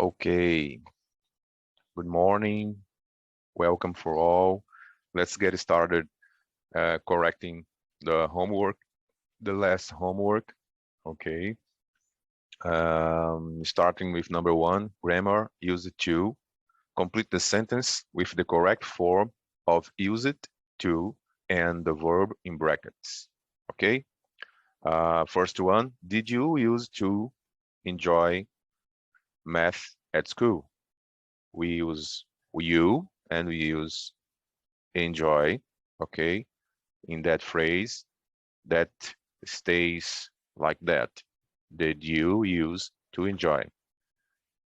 Okay, good morning. Welcome for all. Let's get started correcting the homework, the last homework. Okay. Starting with number 1, grammar, use it to. Complete the sentence with the correct form of use it to and the verb in brackets. Okay. First one, did you use to enjoy math at school? We use you and we use enjoy, okay, in that phrase that stays like that. Did you use to enjoy?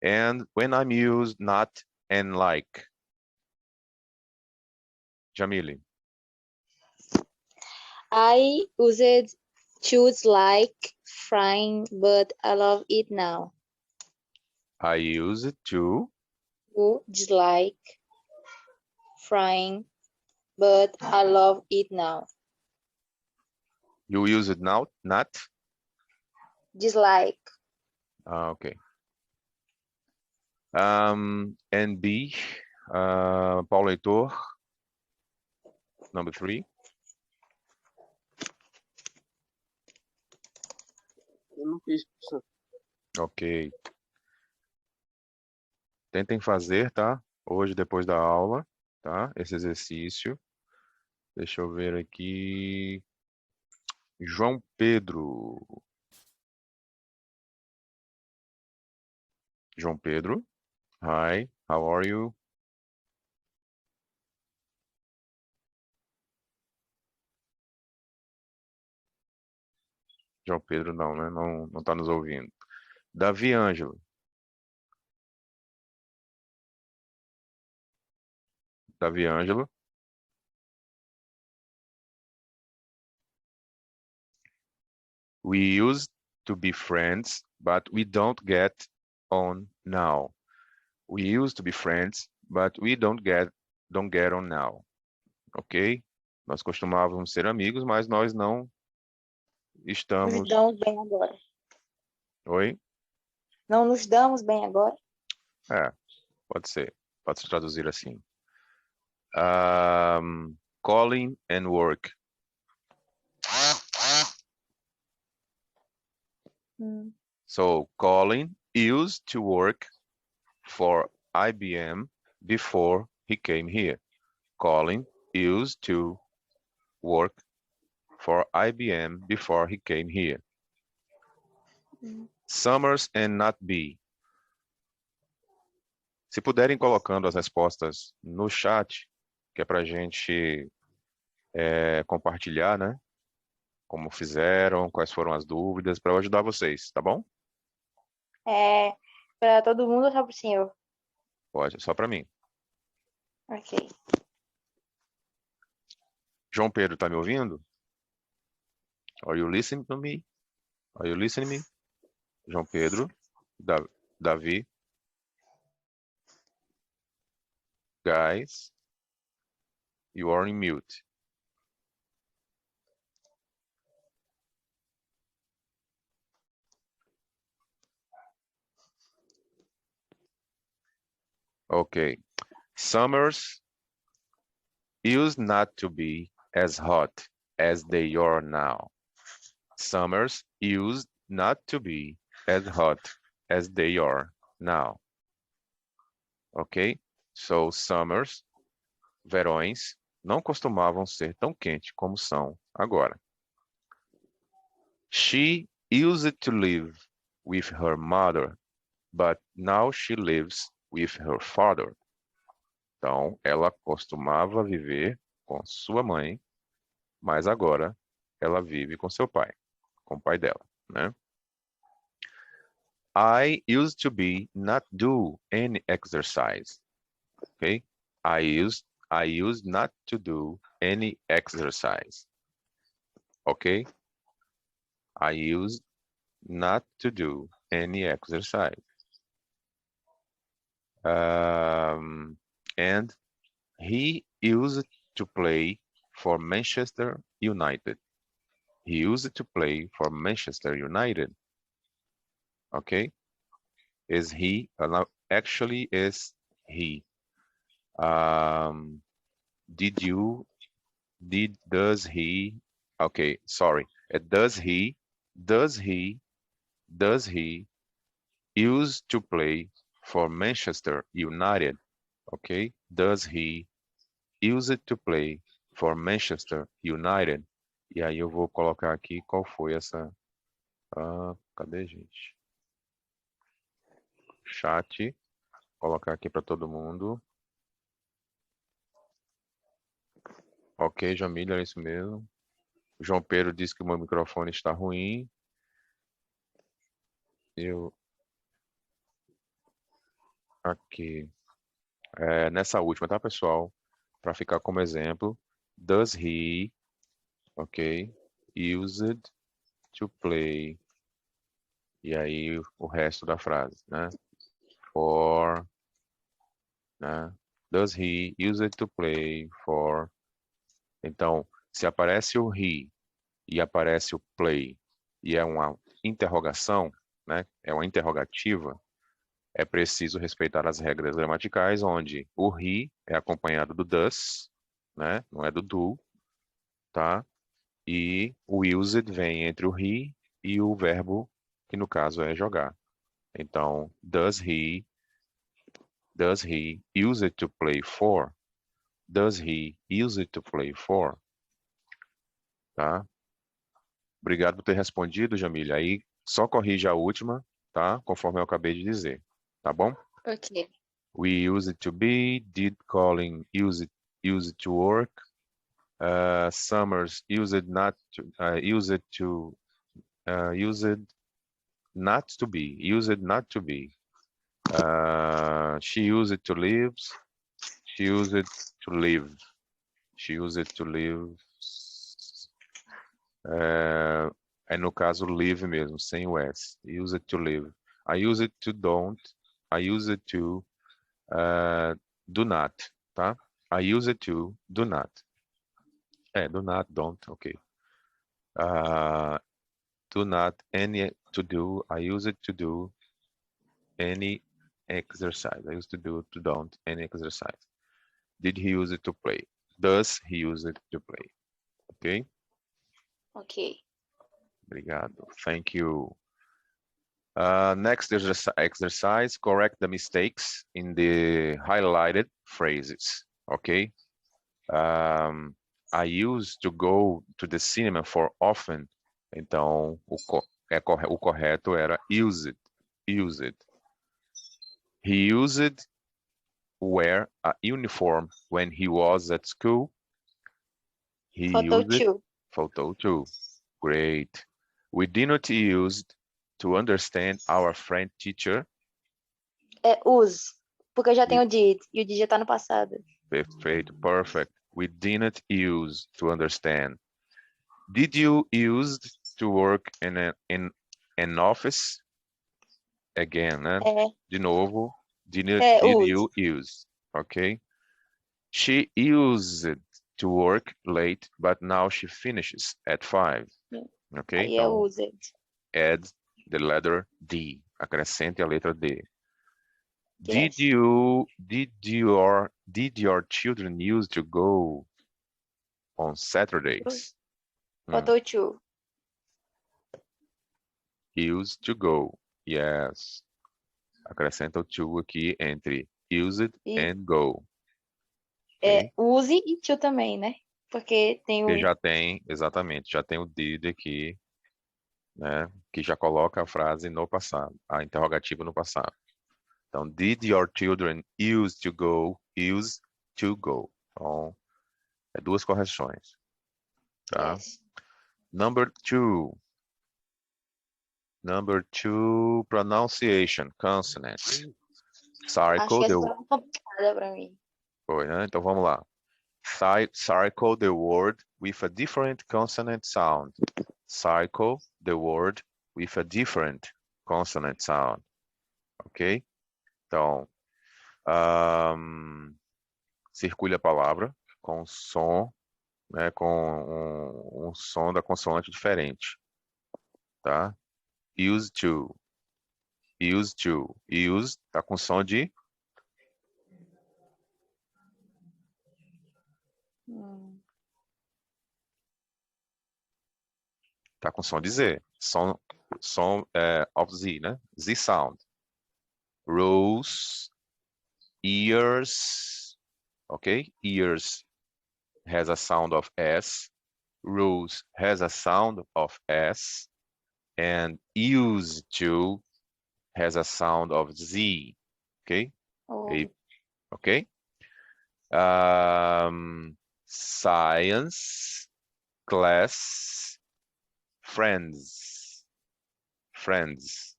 And when I'm used not and like. Jamili, I used choose like frying, but I love it now. I use it to. You dislike frying, but I love it now. You use it now, not? Dislike. Okay. And B, Paulo Heitor, number 3. Eu não fiz, professor. Ok. Tentem fazer, tá? Hoje, depois da aula, tá? Esse exercício. Deixa eu ver aqui. João Pedro. João Pedro. Hi, how are you? João Pedro não, né? Não tá nos ouvindo. Davi Ângelo. Davi Ângelo. We used to be friends, but we don't get on now. We used to be friends, but we don't get on now. Ok? Nós costumávamos ser amigos, mas nós não estamos. Nos damos bem agora. Oi? Não nos damos bem agora? É, pode ser. Pode se traduzir assim. Calling and work. So Colin used to work for IBM before he came here. Colin used to work for IBM before he came here. Summers and not be. Se puderem colocando as respostas no chat, que é para a gente compartilhar, né? Como fizeram, quais foram as dúvidas, para eu ajudar vocês, tá bom? Para todo mundo ou só para o senhor? Pode, só para mim. Ok. João Pedro, tá me ouvindo? Are you listening to me? Are you listening to me? João Pedro, Davi. Guys, you are in mute. Okay. Summers used not to be as hot as they are now. Summers used not to be as hot as they are now. Ok? So, summers, verões, não costumavam ser tão quentes como são agora. She used to live with her mother, but now she lives with her father. Então, ela costumava viver com sua mãe, mas agora ela vive com seu pai, com o pai dela, né? I used to be not do any exercise. Okay? I used not to do any exercise. Okay? I used not to do any exercise. And he used to play for Manchester United. He used to play for Manchester United. Okay? Is he actually is he. Does he, okay, sorry. Does he used to play for Manchester United? Ok? Does he used to play for Manchester United? E aí eu vou colocar aqui qual foi essa... cadê, gente? Chat. Colocar aqui para todo mundo. Ok, Jamília, é isso mesmo. O João Pedro disse que o meu microfone está ruim. Aqui. Nessa última, tá, pessoal? Para ficar como exemplo. Does he, ok, used to play. E aí o resto da frase, né? For, né? Does he use it to play for? Então, se aparece o he e aparece o play e é uma interrogação, né? É uma interrogativa, é preciso respeitar as regras gramaticais, onde o he é acompanhado do does, né? Não é do do, tá? E o used vem entre o he e o verbo, que no caso é jogar. Então, does he use it to play for? Does he use it to play for? Tá? Obrigado por ter respondido, Jamília. Aí só corrija a última, tá? Conforme eu acabei de dizer. Tá bom? Ok. We use it to be, did calling use it to work. Summers use it not to use it not to be. Use it not to be. She used it to live. She used it to live. She used it to live. É no caso live mesmo, sem o S. Use it to live. I use it to don't. I use it to do not, tá? I use it to do not. Do not, don't, ok. Do not, any, to do. I use it to do any exercise. I used to do, to don't, any exercise. Did he use it to play? Does he use it to play? Ok? Ok. Obrigado. Thank you. Next exercise, correct the mistakes in the highlighted phrases. Okay. I used to go to the cinema for often. Então, o correto era use it. Use it. He used wear a uniform when he was at school. He Faltou used to. photo too. Great. We did not use to understand our French teacher. É use. Porque eu já tenho o did. E o did já tá no passado. Perfect. Perfect. We didn't use to understand. Did you use to work in an office? Again, né? De novo. Did use. you use? Okay. She used to work late, but now she finishes at 5. Ok? Aí Então, used. add the letter D. Acrescente a letra D. Yes. Did your children used to go on Saturdays? Faltou to. Used to go. Yes. Acrescenta o to aqui entre used and go. Okay? Use e to também, né? Porque tem Que o... já tem, exatamente, já tem o did aqui, né? Que já coloca a frase no passado, a interrogativa no passado. Então, did your children used to go? Used to go. Então, duas correções. Tá? Yes. Number two, pronunciation, consonant. Acho que essa Circle foi muito complicada pra mim. Foi, né? Então vamos lá. Circle the word with a different consonant sound. Circle the word with a different consonant sound. Ok? Então, circule a palavra com som, né, com um som da consoante diferente. Tá? Used to. Used to. Used tá com som de tá com som de Z. Som of Z, né? Z sound. Rules, ears, okay? Ears has a sound of S. Rules has a sound of S. And used to has a sound of Z, okay? Oh, Okay? Science, class, friends. Friends.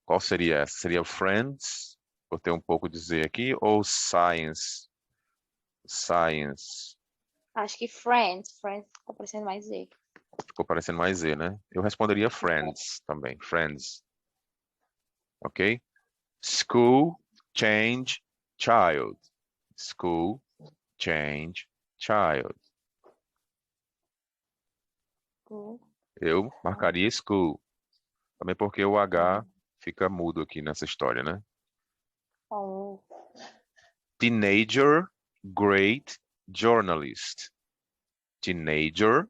Qual seria essa? Seria friends? Vou ter um pouco de Z aqui. Ou science? Science. acho que Friends. Friends tá parecendo mais Z. Ficou parecendo mais Z, né? Eu responderia friends também. Friends. Ok? School, change, child. School, change, child. Eu marcaria school. Também porque o H fica mudo aqui nessa história, né? Oh. Teenager, great journalist. Teenager,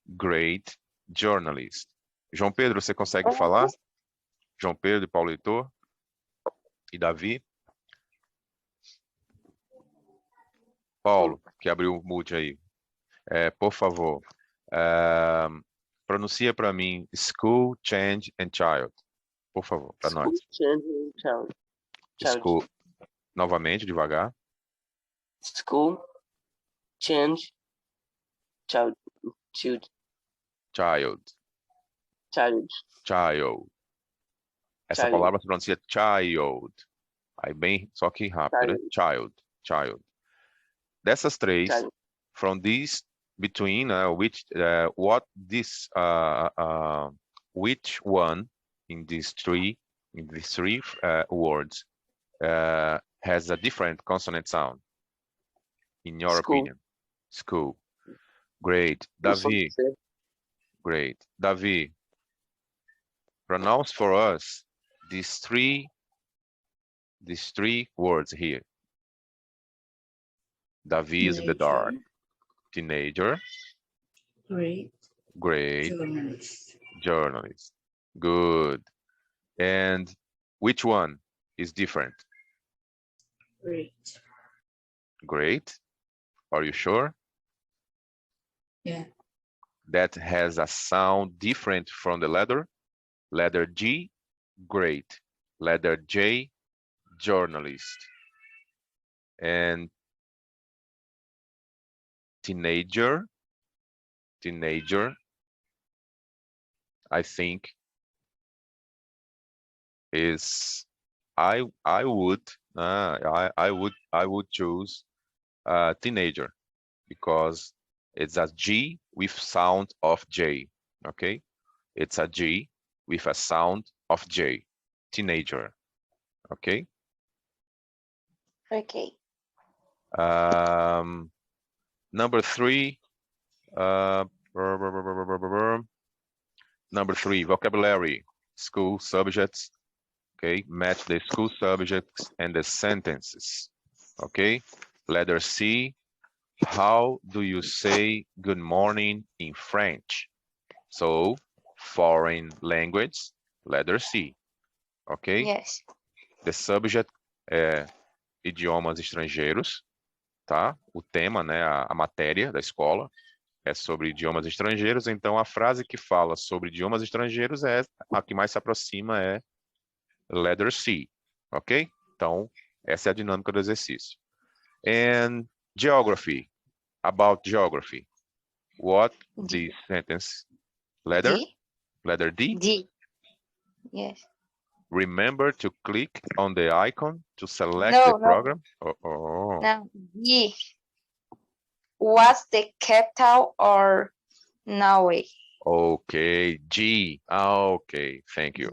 great journalist. João Pedro, você consegue falar? João Pedro, Paulo Heitor e Davi? Paulo, que abriu o mute aí. Por favor, pronuncia para mim school, change and child. Por favor, para nós. Change and child. School. Novamente, devagar. School, change, child. Child. Essa Child. palavra se pronuncia child. Aí bem, só que rápido, né? Child. Dessas três, Child. from these between which one in these three words has a different consonant sound in your School. opinion? School. Great. Davi. Great. Davi, pronounce for us these three words here. Davi is in the dark. Teenager. Great. Journalist. Good. And which one is different? Great. Are you sure? Yeah. That has a sound different from the letter. Letter G, great. Letter J, journalist. And teenager, I think is I would choose teenager because it's a G with sound of J. Okay, it's a G with a sound of J. Teenager. Okay. Okay. Number three. Number three, vocabulary, school subjects. Okay, match the school subjects and the sentences. Okay, letter C, how do you say good morning in French? So, foreign language, letter C. Okay? Yes. The subject é idiomas estrangeiros, tá? O tema, né, a matéria da escola é sobre idiomas estrangeiros, então a frase que fala sobre idiomas estrangeiros é a que mais se aproxima é letter C, ok? Então, essa é a dinâmica do exercício. And geography, about geography. What this sentence? Letter? D? Letter D? D. Yes. Remember to click on the icon to select No, the no. program. No, D. What's the capital of Norway? Okay, G. Okay, thank you.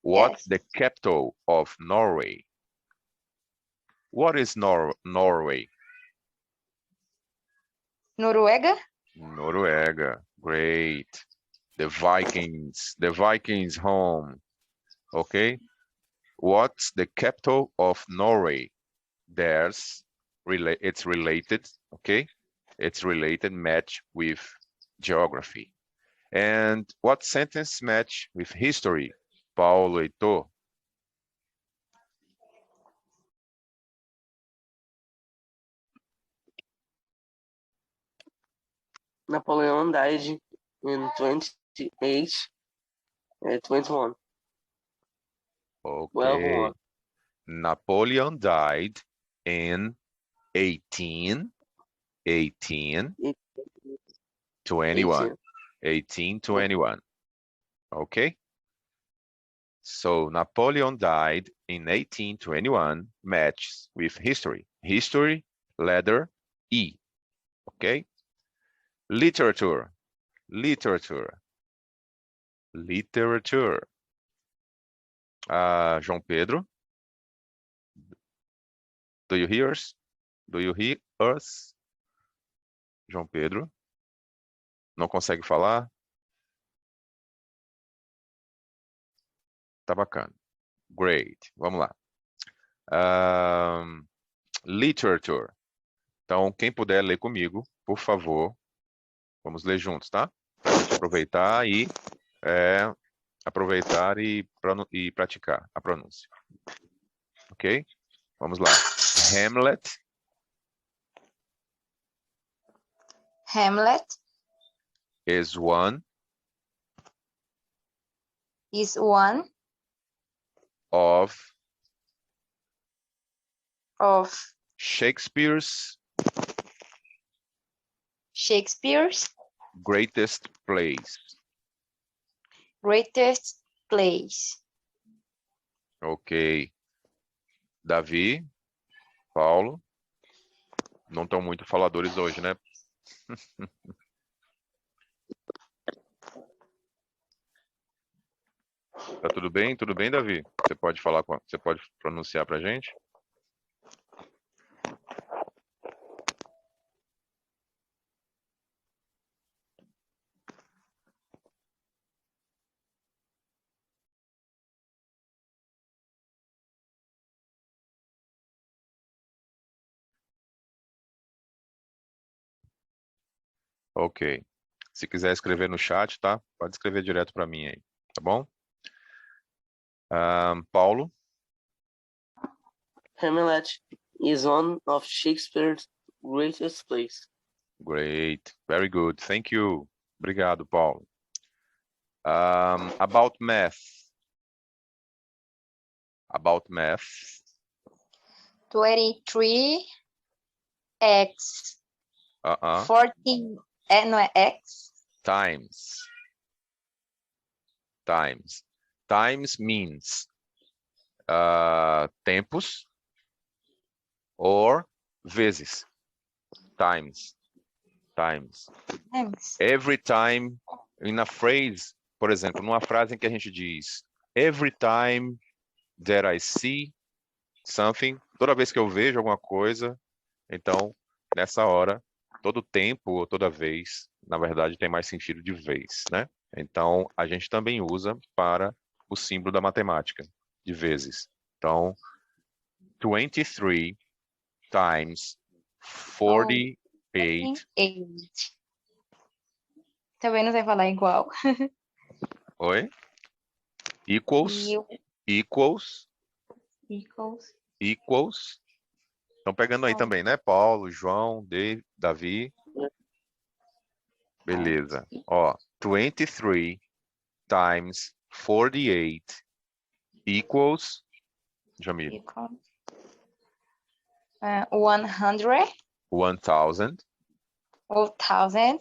What's Yes. the capital of Norway? What is Norway? Noruega? Noruega. Great. The Vikings home. Okay. What's the capital of Norway? It's related, okay? It's related, match with geography. And what sentence match with history? Paulo Heitor. Napoleon died in 21. Okay. Napoleon died in 1821. 1821. Okay. So Napoleon died in 1821, matches with history. History, letter E. Okay. Literature. Literature. Literature. João Pedro. Do you hear us? Do you hear us? João Pedro. Não consegue falar? Tá bacana. Great. Vamos lá. Literature. Então, quem puder ler comigo, por favor, vamos ler juntos, tá? Aproveitar e praticar a pronúncia. Ok? Vamos lá. Hamlet. Hamlet Is one of Shakespeare's greatest plays. Ok. Davi, Paulo. Não estão muito faladores hoje, né? Tá tudo bem? Tudo bem, Davi? Você pode falar, você pode pronunciar pra gente? Ok. Se quiser escrever no chat, tá? Pode escrever direto para mim aí, tá bom? Paulo. Hamlet is one of Shakespeare's greatest plays. Great. Very good. Thank you. Obrigado, Paulo. About math. About math. 23x. 14. Não é x? Times. Times means tempos or vezes. Times. Every time in a phrase, por exemplo, numa frase em que a gente diz every time that I see something, toda vez que eu vejo alguma coisa, então nessa hora, todo tempo ou toda vez, na verdade tem mais sentido de vez, né? Então a gente também usa para o símbolo da matemática, de vezes. Então 23 times 48. Também não sei falar igual. Oi? Equals. Estão pegando aí também, né? Paulo, João, Davi. Beleza. Ó, 23 times 48 equals, Jamil. 100. 1000. 104. 1000.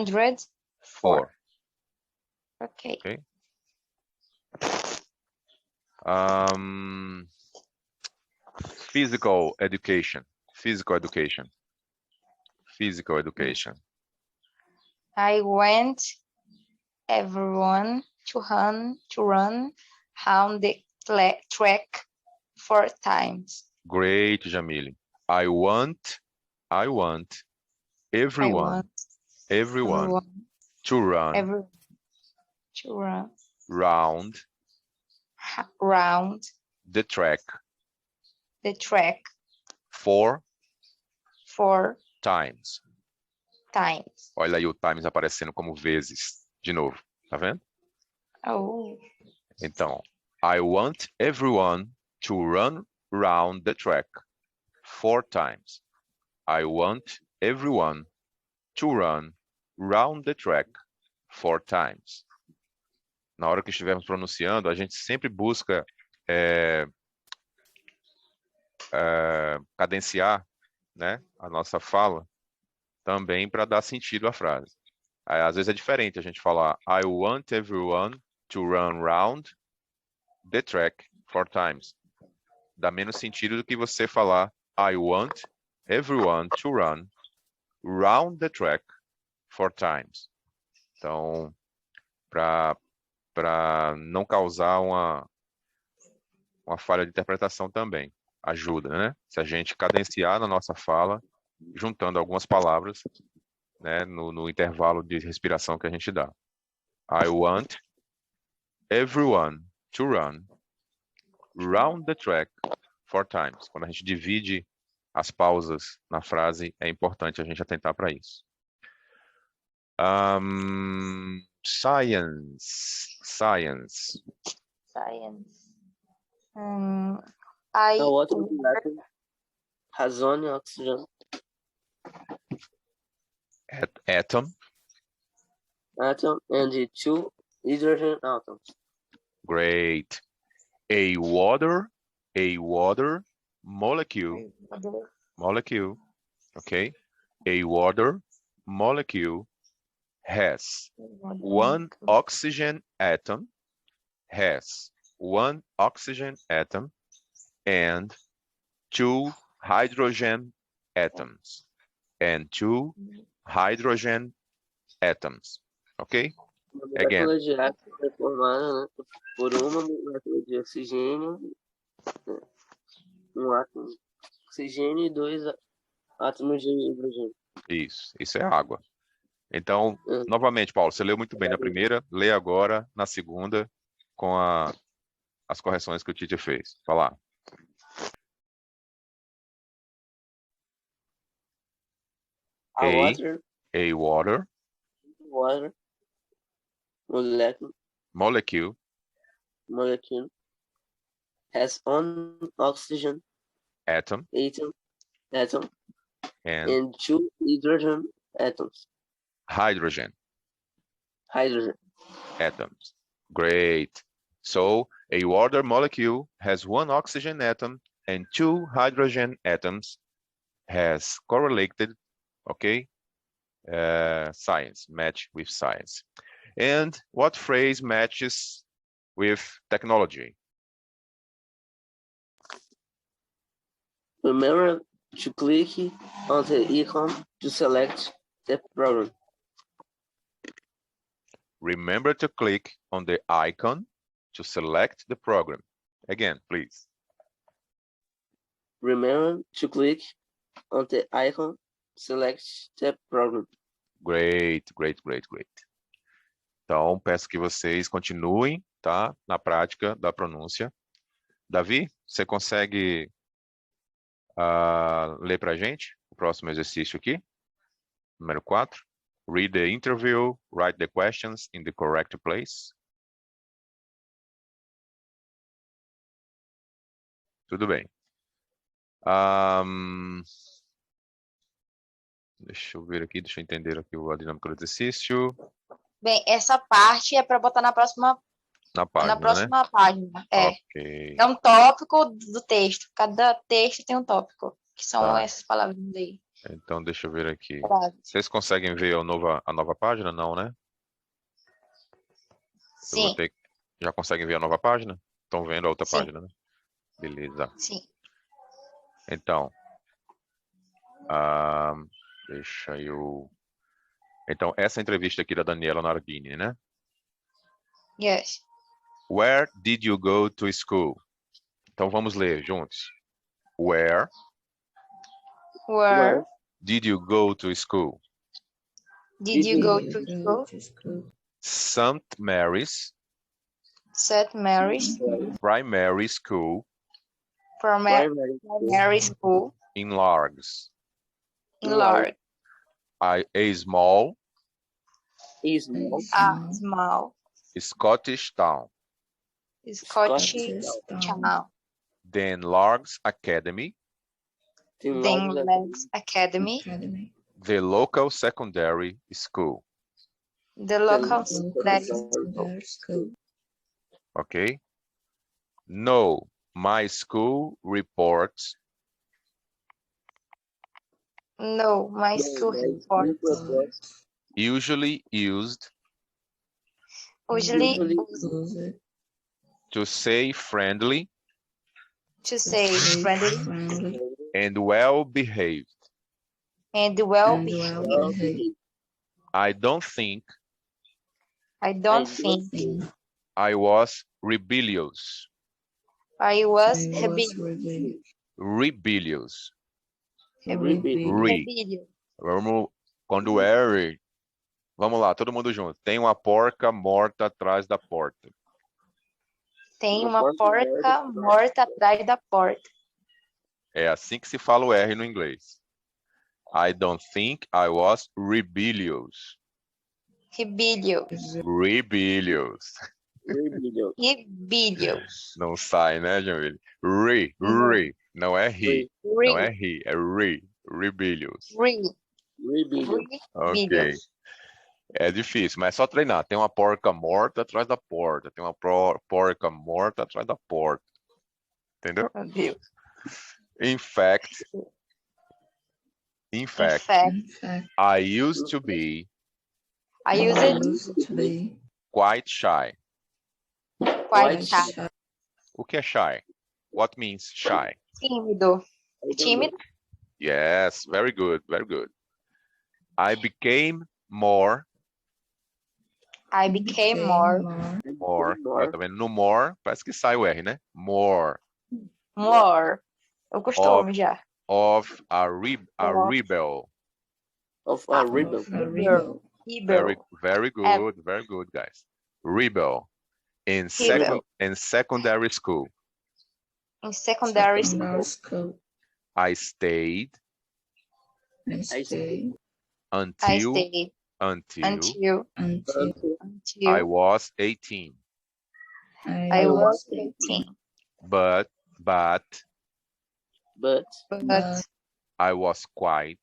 104. Okay. Physical education. I went everyone to run round the track 4 times. Great, Jamile. I want I want I everyone, want everyone everyone, to run everyone to run round round the track the track 4 4 times. times. Olha aí o times aparecendo como vezes. De novo, tá vendo? Oh, Então, I want everyone to run round the track 4 times. I want everyone to run round the track 4 times. Na hora que estivermos pronunciando, a gente sempre busca cadenciar, né, a nossa fala também para dar sentido à frase. Aí, às vezes é diferente a gente falar I want everyone to run round the track 4 times. Dá menos sentido do que você falar I want everyone to run round the track 4 times. Então, para não causar uma falha de interpretação também. Ajuda, né? Se a gente cadenciar na nossa fala, juntando algumas palavras, né, no intervalo de respiração que a gente dá. I want everyone to run round the track 4 times. Quando a gente divide as pausas na frase, é importante a gente atentar para isso. Science. science. The water molecule has one oxygen Atom. atom and 2 hydrogen atoms. Great. A water molecule, okay? A water molecule has one oxygen atom, and 2 hydrogen atoms, okay? Uma molécula de átomo é formada, né, por uma molécula de oxigênio, né, um átomo de oxigênio e 2 átomos de hidrogênio. Isso é água. Então, novamente, Paulo, você leu muito bem na primeira, lê agora na segunda com as correções que o teacher fez. Falar. A water molecule has one oxygen atom and 2 hydrogen atoms. Hydrogen atoms. Great. So a water molecule has one oxygen atom and 2 hydrogen atoms, has correlated, okay? Science, match with science. And what phrase matches with technology? Remember to click on the icon to select the program. Remember to click on the icon to select the program. Again, please. Remember to click on the icon to select the program. Great. Então, peço que vocês continuem, tá? Na prática da pronúncia. Davi, você consegue ler pra gente o próximo exercício aqui? Número 4. Read the interview, write the questions in the correct place. Tudo bem. Deixa eu ver aqui, deixa eu entender aqui a dinâmica do exercício. bem, essa parte é para botar na próxima Página. página. Ok. É um tópico do texto. Cada texto tem um tópico, que são essas palavras aí. Então, deixa eu ver aqui. Frases. Vocês conseguem ver a nova página? Não, né? Sim. Já conseguem ver a nova página? Estão vendo a outra Sim. página, né? Beleza. Sim. Então, deixa eu... Então, essa entrevista aqui da Daniela Nardini, né? Yes. Where did you go to school? Então, vamos ler juntos. Where Did you go to school? Did you go to school? St. Mary's St. Mary's Primary School Primary School in Largs. in Larg. A small Small Scottish town. Scottish town. Then Largs Academy, Then Legs Academy, the local secondary school. the local secondary school. Okay. No, my school reports No, my school report usually used usually to say friendly to say friendly and well behaved. and well behaved. I don't think I don't think I was rebellious. I was rebellious. Rebellious. Rebellious. Vamos, quando R, vamos lá, todo mundo junto. Tem uma porca morta atrás da porta. Tem uma porca morta atrás da porta. É assim que se fala o R no inglês. I don't think I was rebellious. Rebellious. Rebellious. Rebellious. Não sai, né, Jamile? Não é ri. Não é ri, é rebellious. Ok. É difícil, mas é só treinar. Tem uma porca morta atrás da porta. Tem uma porca morta atrás da porta. Entendeu? Meu Deus. In fact, I used to be quite shy. Quite shy. O que é shy? What means shy? Tímido. Tímido. Yes, very good, very good. I became more. Ó, tá vendo? No more, parece que sai o R, né? More. Eu costumo já. Of a rebel. Very good, guys. Rebel. In secondary school. In secondary school. I stayed until I was 18. I was 18. But I was quite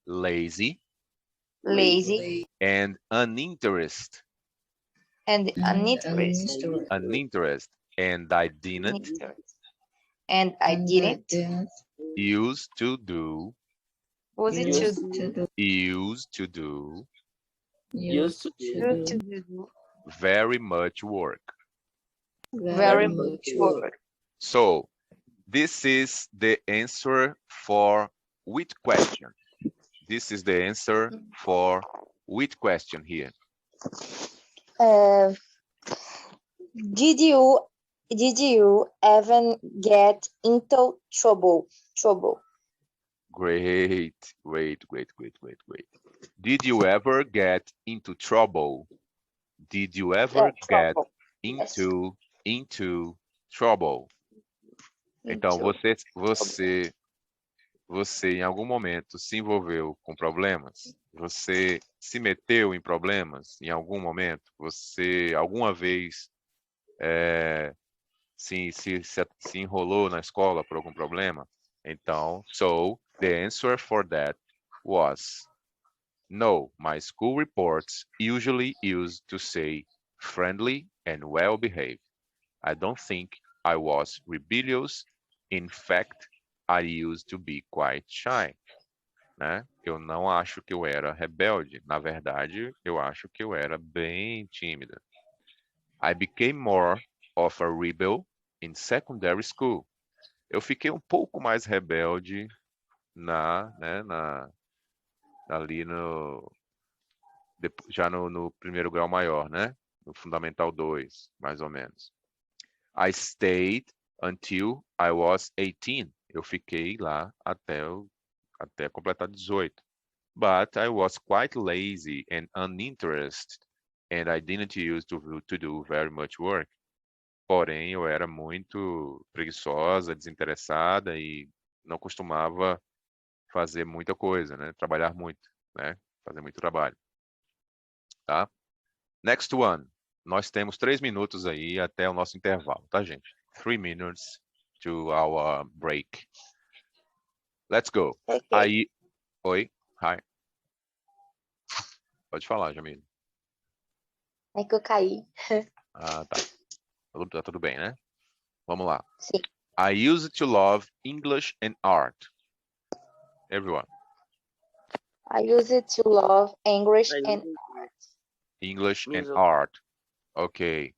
lazy and uninterested. And I didn't used to do very much work. So this is the answer for which question? This is the answer for which question here? Did you ever get into trouble? Great. Did you ever get into trouble? Did you ever get into trouble? Então, você em algum momento se envolveu com problemas? Você se meteu em problemas em algum momento? Você alguma vez se enrolou na escola por algum problema? Então, so the answer for that was no. My school reports usually used to say friendly and well behaved. I don't think I was rebellious. In fact, I used to be quite shy. Né? Eu não acho que eu era rebelde. Na verdade, eu acho que eu era bem tímida. I became more of a rebel in secondary school. Eu fiquei um pouco mais rebelde ali já no primeiro grau maior, né? No Fundamental 2, mais ou menos. I stayed until I was 18. Eu fiquei lá até completar 18. But I was quite lazy and uninterested, and I didn't use to do very much work. Porém, eu era muito preguiçosa, desinteressada e não costumava fazer muita coisa, né? Trabalhar muito, né? Fazer muito trabalho, tá? Next one. Nós temos 3 minutos aí até o nosso intervalo, tá, gente? 3 minutes to our break. Let's go. Ok. Aí, oi, hi. Pode falar, Jamile. É que eu caí. Ah, tá. Tá tudo bem, né? Vamos lá. Sim. I used to love English and art. Everyone. I used to love English Aí, and English and Miso. art. Okay.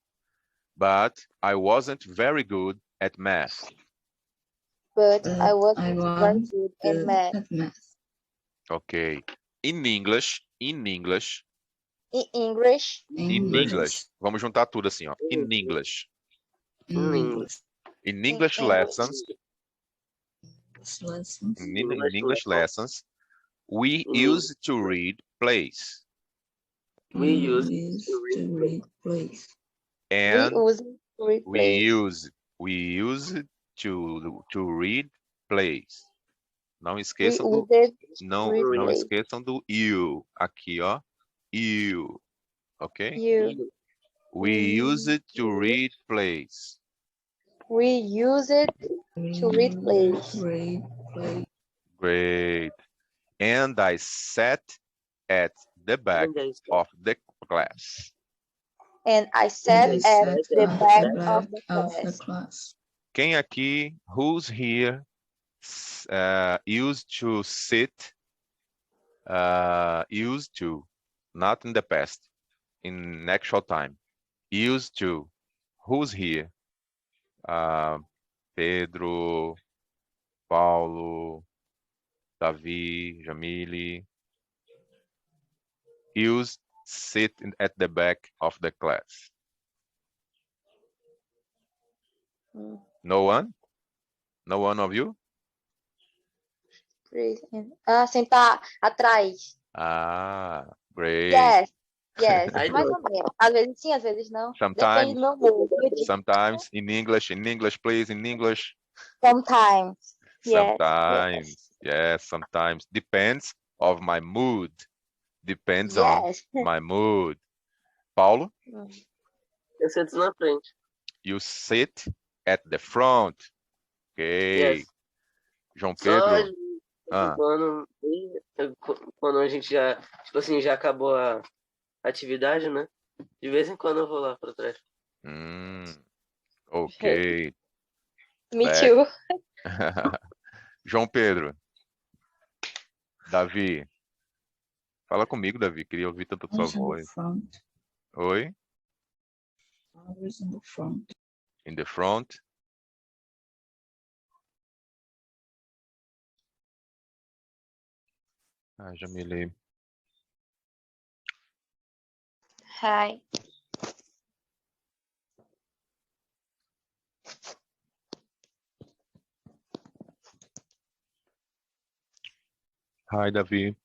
But I wasn't very good at math. but But I wasn't I very was good at good math. at math. Okay. In English. In English, In English. Vamos juntar tudo assim, ó. In English. English. In English. In English English. lessons. Lessons. In English English lessons. We In used to read plays. We used to read plays. And we used to read plays. we used to read plays. Não We esqueçam do used não read plays. esqueçam do you aqui, ó. You, ok? You. We used to read plays. We used to read plays. Read plays. Great. And I sat at the back of the class. And I sat And I at sat the at back the of back the of the class. class. Quem aqui, who's here, used to sit, used to, not in the past, in actual time, used to, who's here? Pedro, Paulo, Davi, Jamile, used sit at the back of the class. No one? No one of you? Sentar atrás. Great. Yes. Yes. I Mais don't. ou menos. Às vezes sim, às vezes não. Sometimes. Depende do meu mood. Sometimes in English, please, in English. Sometimes. Yes. Sometimes, yes, sometimes. Depends of my mood. Depends on Yes. my mood. Paulo, Eu sento na frente. you sit at the front. Ok. Yes. João Só Pedro. quando a gente já, tipo assim, já acabou a atividade, né? De vez em quando eu vou lá pra trás. Ok. Me Back. too. João Pedro. Davi. Fala comigo, Davi. Queria ouvir tanto a sua Always in the voz. front. Oi? Always in the front. In the front. Jamile. Hi. Hi, Davi.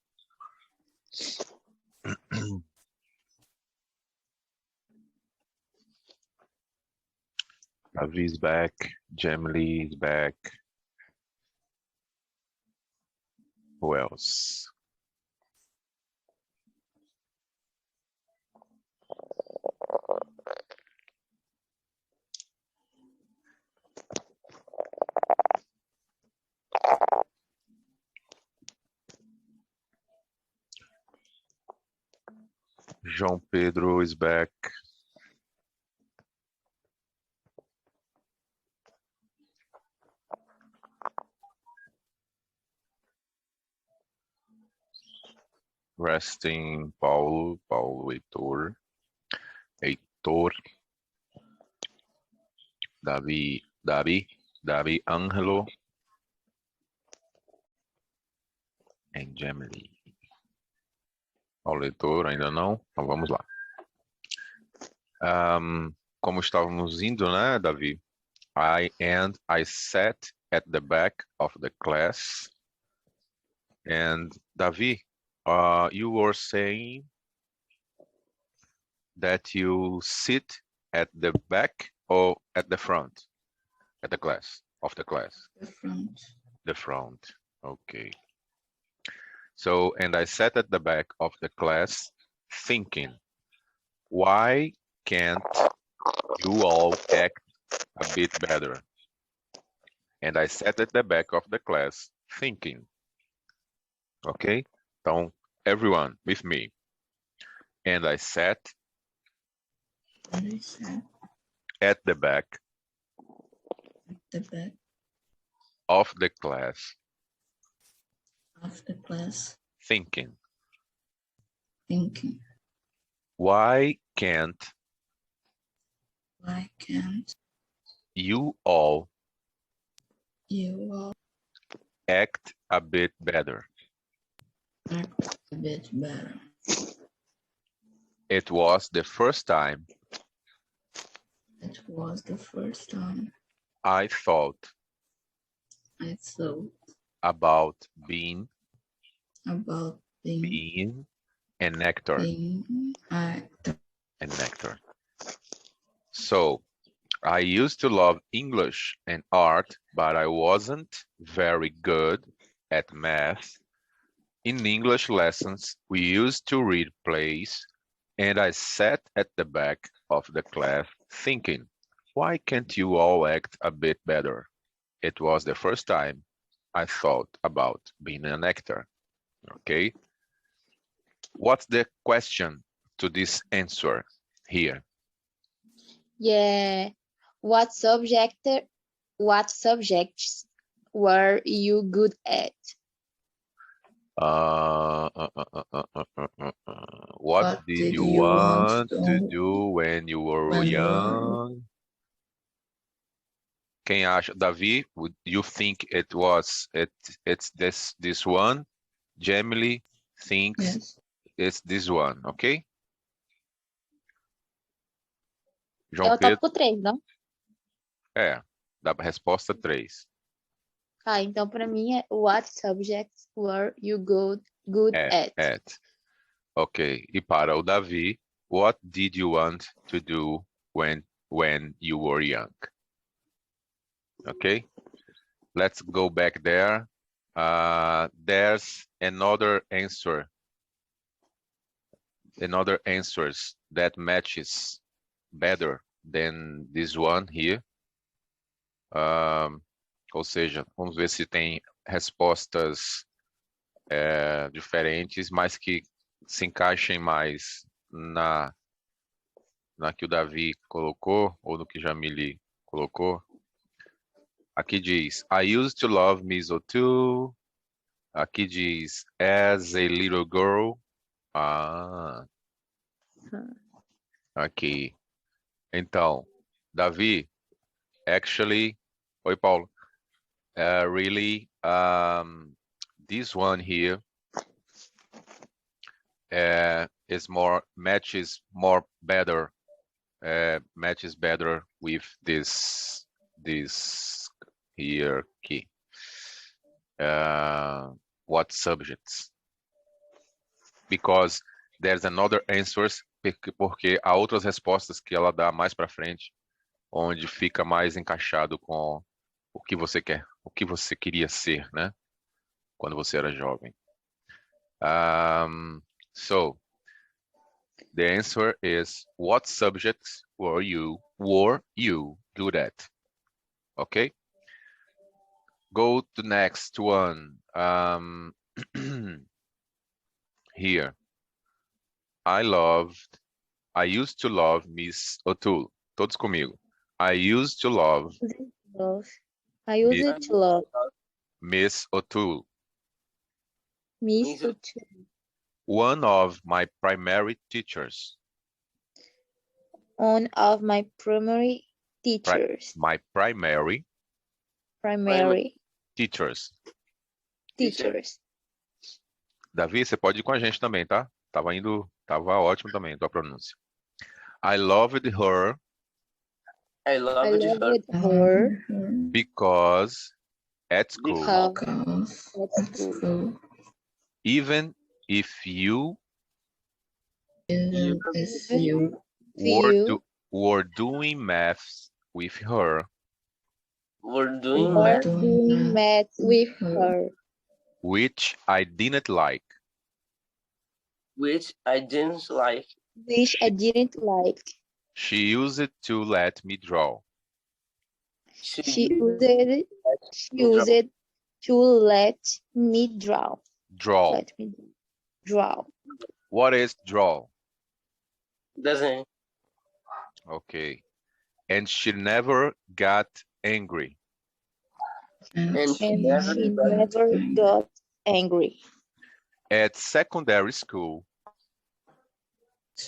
Davi is back. Jamile is back. Who else? João Pedro is back. Resting Paulo, Heitor, Davi, Angelo, and Gemini. Paulo, Heitor, ainda não? Então vamos lá. Como estávamos indo, né, Davi? I sat at the back of the class. And Davi, you were saying that you sit at the back or at the front at the class of the class? The front. The front. Okay. So, and I sat at the back of the class thinking, why can't you all act a bit better? And I sat at the back of the class thinking. Okay? Então, everyone with me. And I sat And I sat at the back at the back of the class of the class thinking, thinking, why can't why can't you all you all act a bit better? act a bit better? It was the first time It was the first time I thought I thought about being about being an actor. actor. An actor. So, I used to love English and art, but I wasn't very good at math. In English lessons, we used to read plays, and I sat at the back of the class thinking, why can't you all act a bit better? It was the first time I thought about being an actor. Okay? What's the question to this answer here? Yeah. What subjects were you good at? What did you want to do when you were young? Quem acha? Davi, would you think it's this one? Jamily thinks Yes. it's this one, ok? Eu João Pedro, topo 3, não? da resposta 3. Ah, então para mim é what subjects were you good at? Ok, e para o Davi, what did you want to do when you were young? Okay, let's go back there. There's another answers that matches better than this one here. Ou seja, vamos ver se tem respostas diferentes, mas que se encaixem mais na que o Davi colocou, ou no que Jamile colocou. Aqui diz, I used to love miso too. Aqui diz, as a little girl. Aqui. Então, Davi, actually, oi Paulo, really, this one here matches better with this here key. What subjects? Because there's another answers, porque há outras respostas que ela dá mais para frente, onde fica mais encaixado com o que você quer, o que você queria ser, né? Quando você era jovem. So, the answer is, what subjects were you good at? Okay? Go to next one. Here. I used to love Miss O'Toole. Todos comigo. I used to love Miss O'Toole. Miss O'Toole. One of my primary teachers. One of my primary teachers. My primary teachers. Davi, você pode ir com a gente também, tá? Tava ótimo também a tua pronúncia. I loved her. I loved her Because at school, Because At at school. school, even if you even if you were doing maths with her, We're doing were math, doing math with her, her, which I didn't like. which I didn't like. which I didn't like. She used it to let me draw. She used it to let me draw. Draw. Let me draw. What is draw? Desenho. Okay. And she never got angry. and And she And never she never never got angry. At secondary school,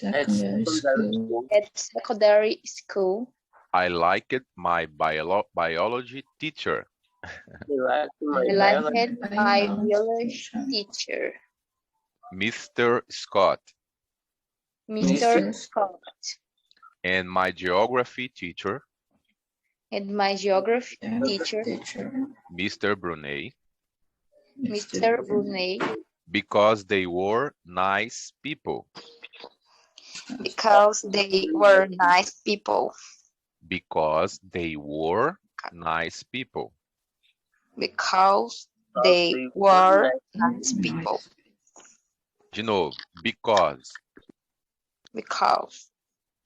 at secondary school. At secondary school, I liked my biology teacher. I liked my I biology. liked my biology teacher, Mr. Scott, Mr. Scott, and my geography teacher, and my geography teacher, Mr. Brunet, Mr. Brunet, because they were nice people. because they were nice people. Because they were nice people. Because they were nice people. De novo, because. Because.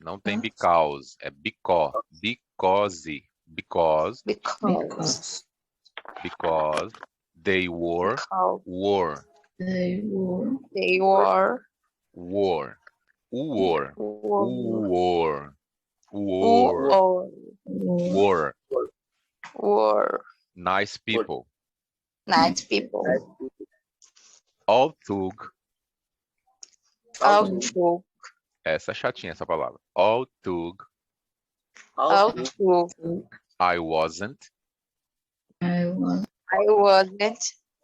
Não tem because, é because. Because they were nice people. Nice people. Although. Although. Essa é chatinha, essa palavra. Although. I wasn't.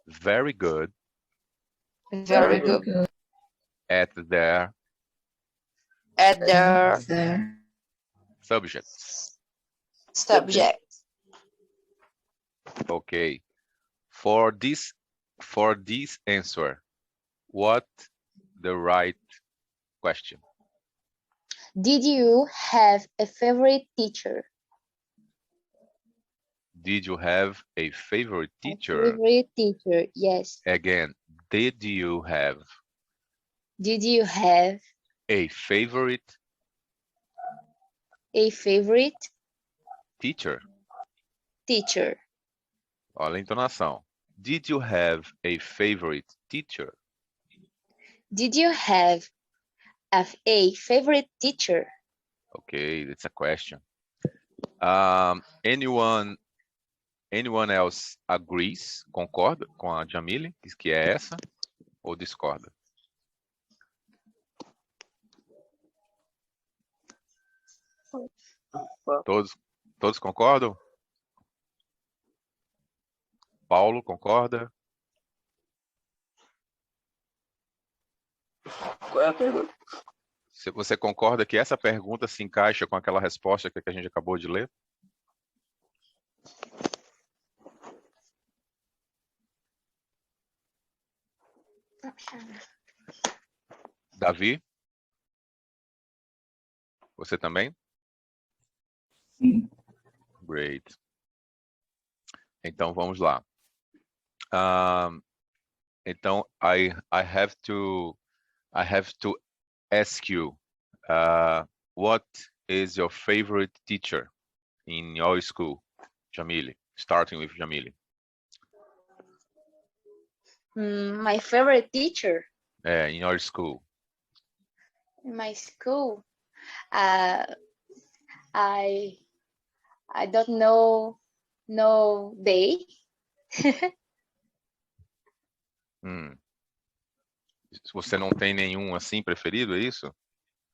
Very good. At their subjects. Okay. For this answer, what the right question? Did you have a favorite teacher? Did you have a favorite teacher? A favorite teacher, yes. Again, did you have? Did you have a favorite? A favorite? Teacher. Teacher. Olha a entonação. Did you have a favorite teacher? Did you have a favorite teacher? Okay, that's a question. Anyone else agrees? Concorda com a Jamile, que é essa? Ou discorda? Todos concordam? Paulo, concorda? Qual é a pergunta? Se você concorda que essa pergunta se encaixa com aquela resposta que a gente acabou de ler? Davi? Você também? Sim. Great. Então vamos lá. Então I have to ask you, what is your favorite teacher in your school, Jamile? Starting with Jamile. My favorite teacher? In your school. In my school, I don't know day. Você não tem nenhum assim preferido, é isso?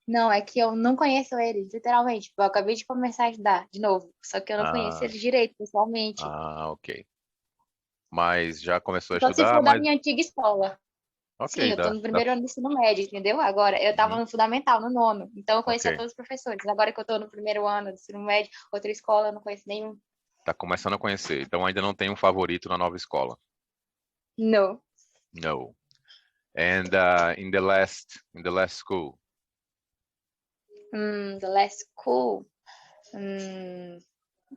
Não, é que eu não conheço eles, literalmente. Eu acabei de começar a estudar de novo, só que eu não conheço eles direito, pessoalmente. Ok. Mas já começou a Só estudar? se for da minha antiga escola. Okay, sim, eu tô no primeiro ano do ensino médio, entendeu? Agora, eu tava no fundamental, no nono, então eu conhecia todos os professores. Agora que eu tô no primeiro ano do ensino médio, outra escola, eu não conheço nenhum. Tá começando a conhecer. Então ainda não tem um favorito na nova escola. No. No. And in the last school. The last school.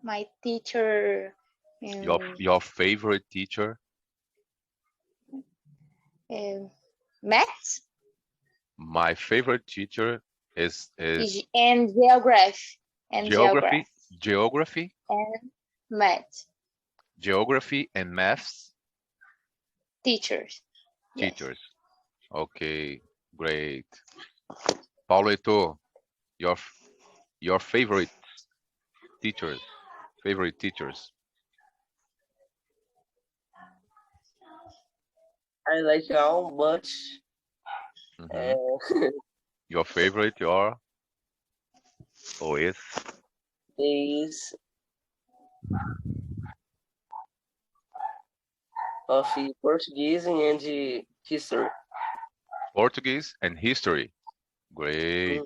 My teacher. Your favorite teacher? Maths My favorite teacher is and geography. geography And maths. Geography and maths Teachers. Yes. teachers. Okay, great. Paulo Heitor, your favorite teachers. I like all, but Your favorite, your is is of Portuguese and history. Portuguese and history. Great.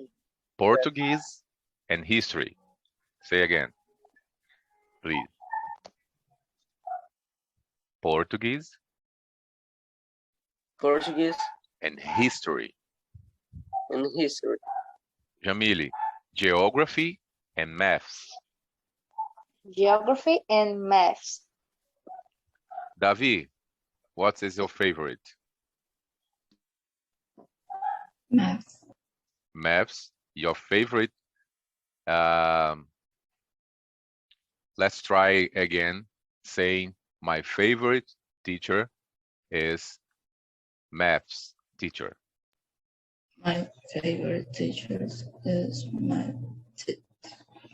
Portuguese and history. Say again, please. Portuguese and history. history. Jamile, geography and maths. Geography and maths. Davi, what is your favorite? Maths. Maths, your favorite. Let's try again saying my favorite teacher is maths teacher. My favorite teacher is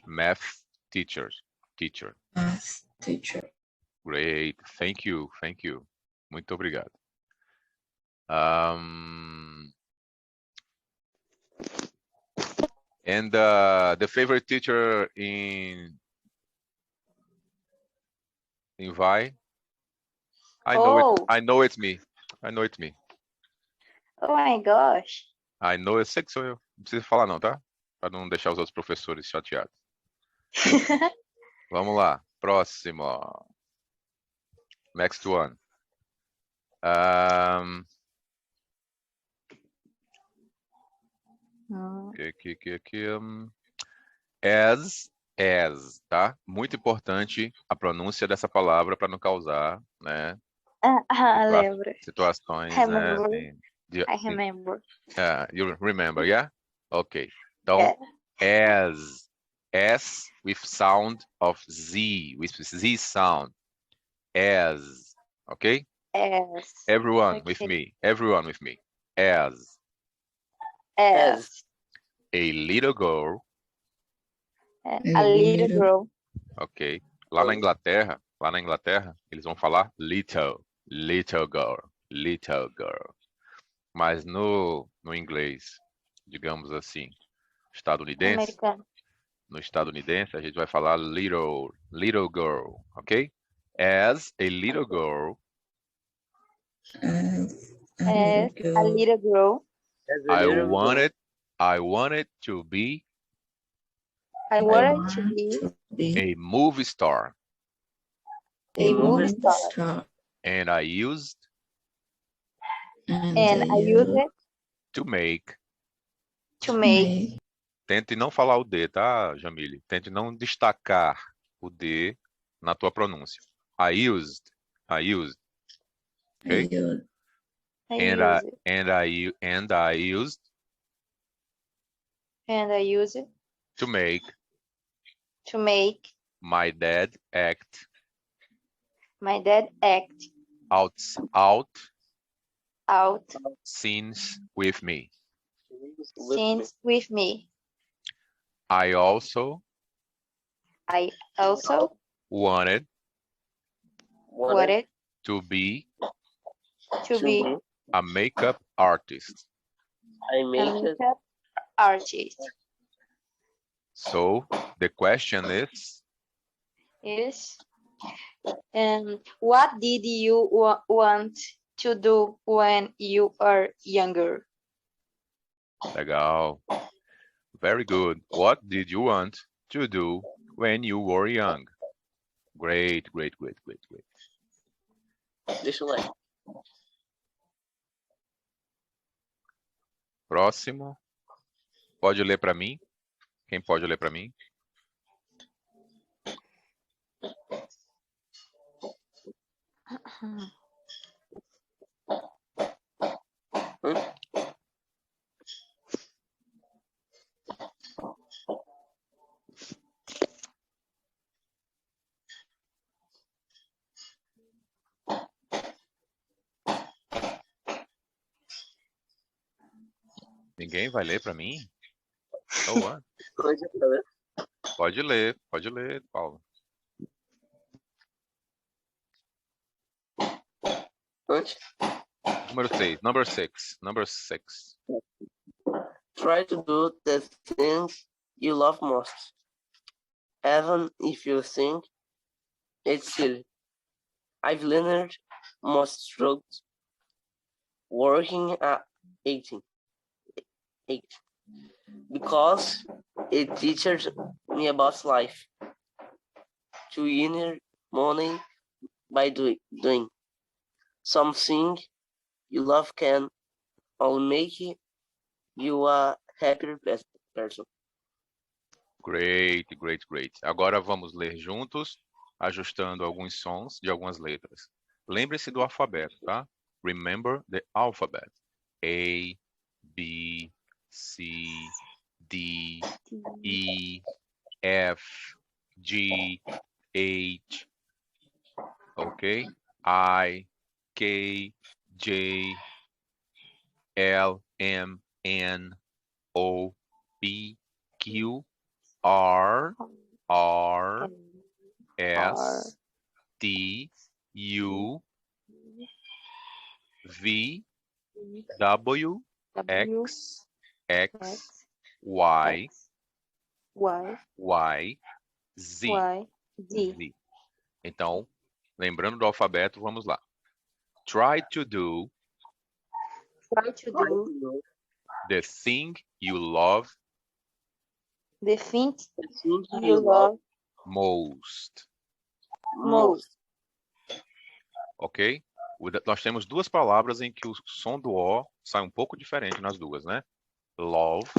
Math teacher. Math teacher. Great, thank you. Muito obrigado. And the favorite teacher in Vi? I know it's me. Oh my gosh. Eu sei que sou eu. Não precisa falar não, tá? Para não deixar os outros professores chateados. Vamos lá, próximo. Next one. As, tá? Muito importante a pronúncia dessa palavra para não causar, né? Lembro. Situações, Remember. né? I remember. You remember, yeah? Okay. Então, as with sound of Z, with Z sound. As, okay? As. Everyone with me. As. A little girl. A little girl. Ok. Lá na Inglaterra, eles vão falar little girl. Mas no inglês, digamos assim, estadunidense, Americano. no estadunidense a gente vai falar little girl, ok? As a little girl. As a little girl. I wanted to be I wanted to be a movie star. A movie star. And I used it to make. Tente não falar o D, tá, Jamile? Tente não destacar o D na tua pronúncia. I used. Okay? And I used to make my dad act out scenes with me. I also wanted to be a makeup artist. So the question is, what did you want to do when you were younger? Legal. Very good. What did you want to do when you were young? Great, great, great, great, great. Deixa eu ler. Próximo. Pode ler para mim? Quem pode ler para mim? Ninguém vai ler para mim? Oh, what? Pode ler, Paulo. Onde? Number six. Try to do the things you love most, even if you think it's silly. I've learned most struggles working at 18, because it teaches me about life, to earn money by doing something you love can only make you a happier person. Great, great, great. Agora vamos ler juntos, ajustando alguns sons de algumas letras. Lembre-se do alfabeto, tá? Remember the alphabet. A, B, C, D, E, F, G, H, ok? I, K, J, L, M, N, O, P, Q, R, S, T, U, V, W, X, Y, Z. Z. Então, lembrando do alfabeto, vamos lá. Try to do the thing you love The thing you love most. most. Ok? Nós temos duas palavras em que o som do O sai um pouco diferente nas duas, né? Love,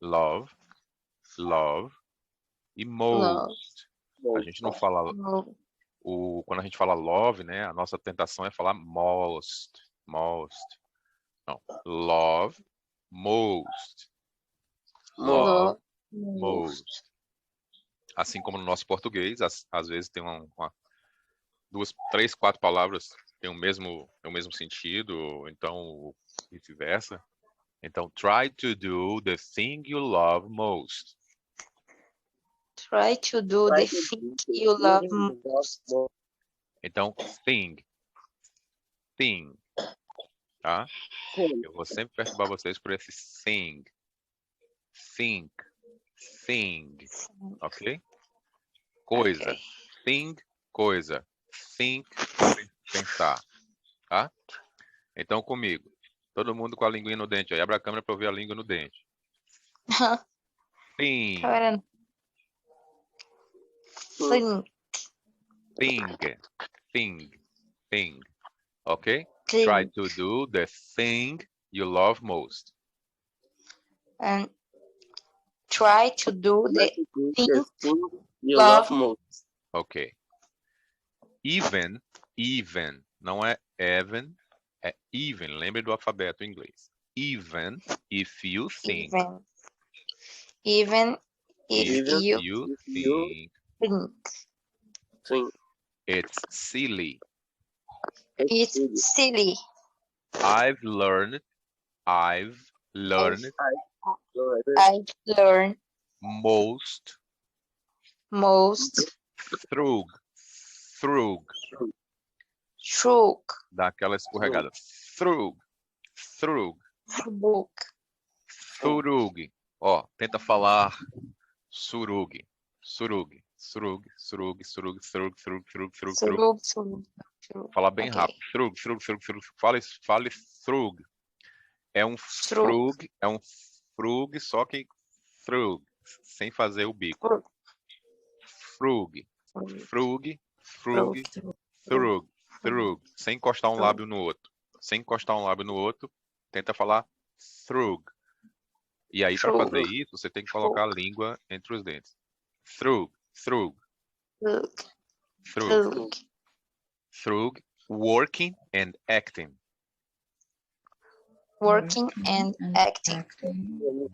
love, love e most. A gente não fala quando a gente fala love, né? A nossa tentação é falar most. Não. Love, most. Love, most. Assim como no nosso português, às vezes tem duas, três, quatro palavras têm o mesmo sentido, então vice-versa. Então, try to do the thing you love most. Try to do the thing you love most. Então, thing, tá? Eu vou sempre perturbar vocês por esse thing, ok? Coisa, Okay. thing, coisa, think, pensar, tá? Então, comigo, todo mundo com a linguinha no dente, aí abre a câmera para eu ver a língua no dente. Thing, thing, ok? Try to do the thing you love most. And try to do the thing you love most. Ok. Even, não é even, é even. Lembre do alfabeto em inglês. Even if you think. Even if you think. It's silly. It's silly. I've learned most through. Dá aquela escorregada. Through. Ó, tenta falar surug. Fala bem rápido. Fale thrug. É um frug, só que thrug, sem fazer o bico. Frug, Thrug. Thrug. Thrug. Sem encostar um lábio no outro. Sem encostar um lábio no outro, tenta falar thrug. E aí, para fazer isso, você tem que colocar a língua entre os dentes. Thrug. Thrug. Thrug. Thrug. Working and acting. Working and acting.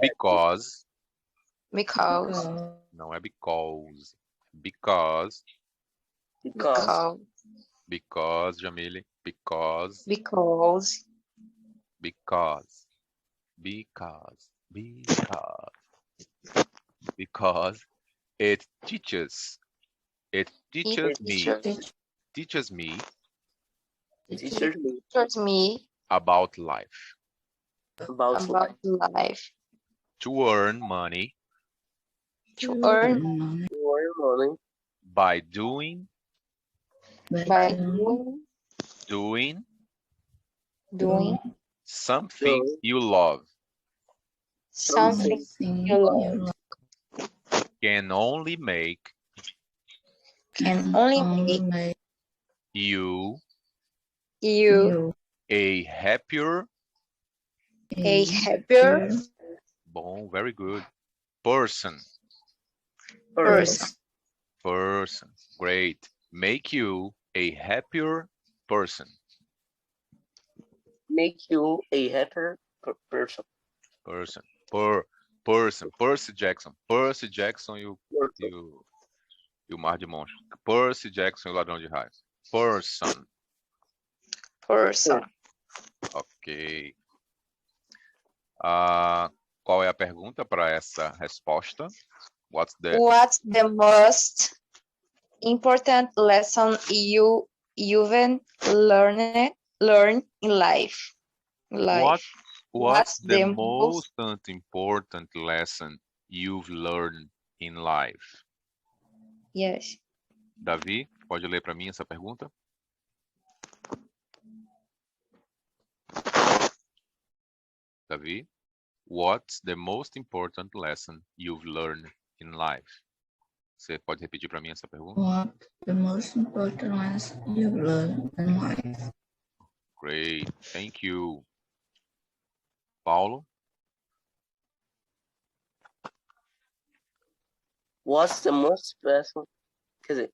Because. Because. Não é because. Because. Because. Because, Jamile. Because. Because. Because. Because. Because. Because it teaches. It teaches me. Teaches me. Teaches me About life. about life. To earn money. To earn money. By doing. by Doing. doing Something you love. something you love. Can only make. Can only make You. you A happier. a happier Bom, very good. Person. person. Person. Great. Make you a happier person. Make you a happier person. Person. Person. Percy Jackson. Percy Jackson e o Mar de Monstros. Percy Jackson e o Ladrão de Raios. Person. Person. Ok. Qual é a pergunta para essa resposta? What's the most important lesson you've learned in life? What's the most important lesson you've learned in life? Yes. Davi, pode ler para mim essa pergunta? Davi, what's the most important lesson you've learned in life? Você pode repetir para mim essa pergunta? What the most important lesson you've learned in life? Great, thank you. Paulo? What's the most special? Quer dizer,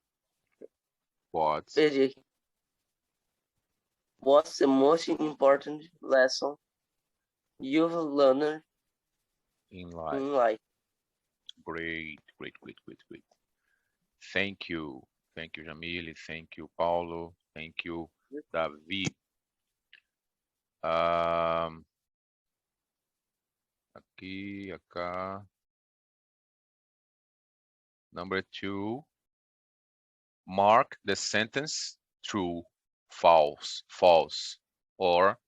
What's perdi aqui. What's the most important lesson you've learned in life? in life? Great. Thank you. Thank you, Jamile. Thank you, Paulo. Thank you, Davi. Aqui, acá. Number 2. Mark the sentence true, false, or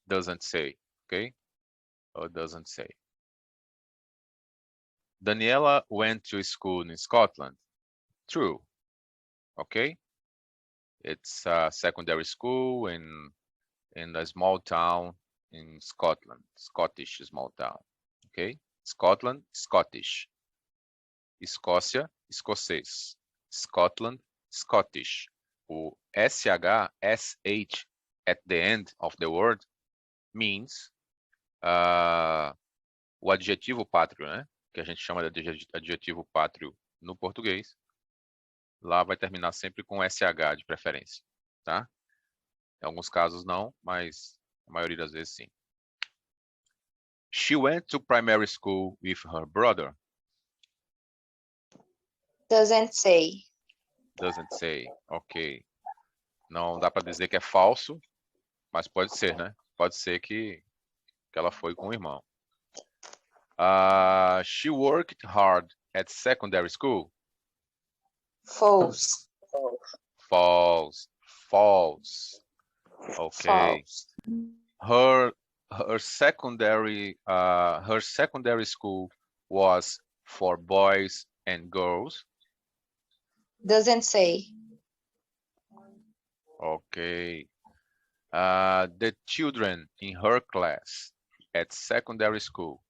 doesn't say, okay? Or doesn't say. Daniela went to school in Scotland. True. Okay. It's a secondary school in a small town in Scotland. Scottish small town. Okay. Scotland, Scottish. Escócia, escocês. Scotland, Scottish. O SH, SH at the end of the word means o adjetivo pátrio, né? Que a gente chama de adjetivo pátrio no português, lá vai terminar sempre com SH de preferência, tá? Em alguns casos não, mas a maioria das vezes sim. She went to primary school with her brother. Doesn't say. Doesn't say, ok. Não dá para dizer que é falso, mas pode ser, né? Pode ser que ela foi com o irmão. She worked hard at secondary school. False. Okay. False. Her secondary school was for boys and girls. Doesn't say. Okay. The children in her class at secondary school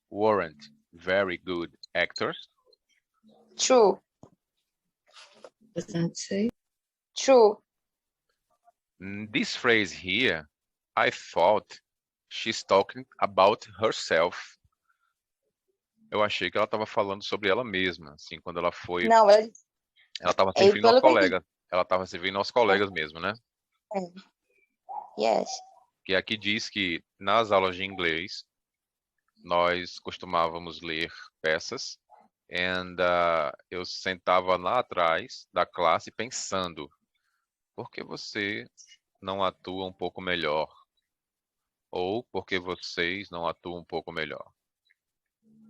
weren't very good actors. True. Doesn't say. True. This phrase here, I thought she's talking about herself. Eu achei que ela estava falando sobre ela mesma, assim, quando ela foi, Não, ela... ela estava se Eu, referindo aos pelo que eu entendi. colegas, ela estava se referindo aos colegas mesmo, né? Yes. Que aqui diz que nas aulas de inglês nós costumávamos ler peças and eu sentava lá atrás da classe pensando, por que você não atua um pouco melhor? Ou por que vocês não atuam um pouco melhor?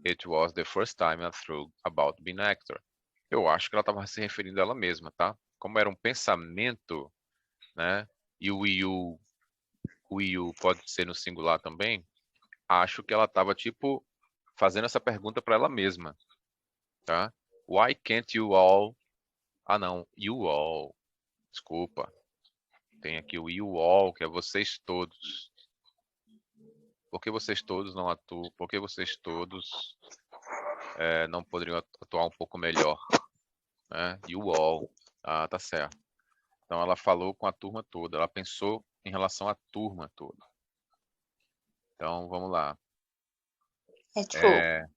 It was the first time I thought about being an actor. Eu acho que ela estava se referindo a ela mesma, tá? Como era um pensamento, né? E o you pode ser no singular também. Acho que ela estava, tipo, fazendo essa pergunta para ela mesma, tá? Why can't you all... Ah, não. You all. Desculpa. Tem aqui o you all, que é vocês todos. Por que vocês todos não atuam? Por que vocês todos não poderiam atuar um pouco melhor? Né? You all. Ah, tá certo. Então ela falou com a turma toda. Ela pensou em relação à turma toda. Então vamos lá. É true.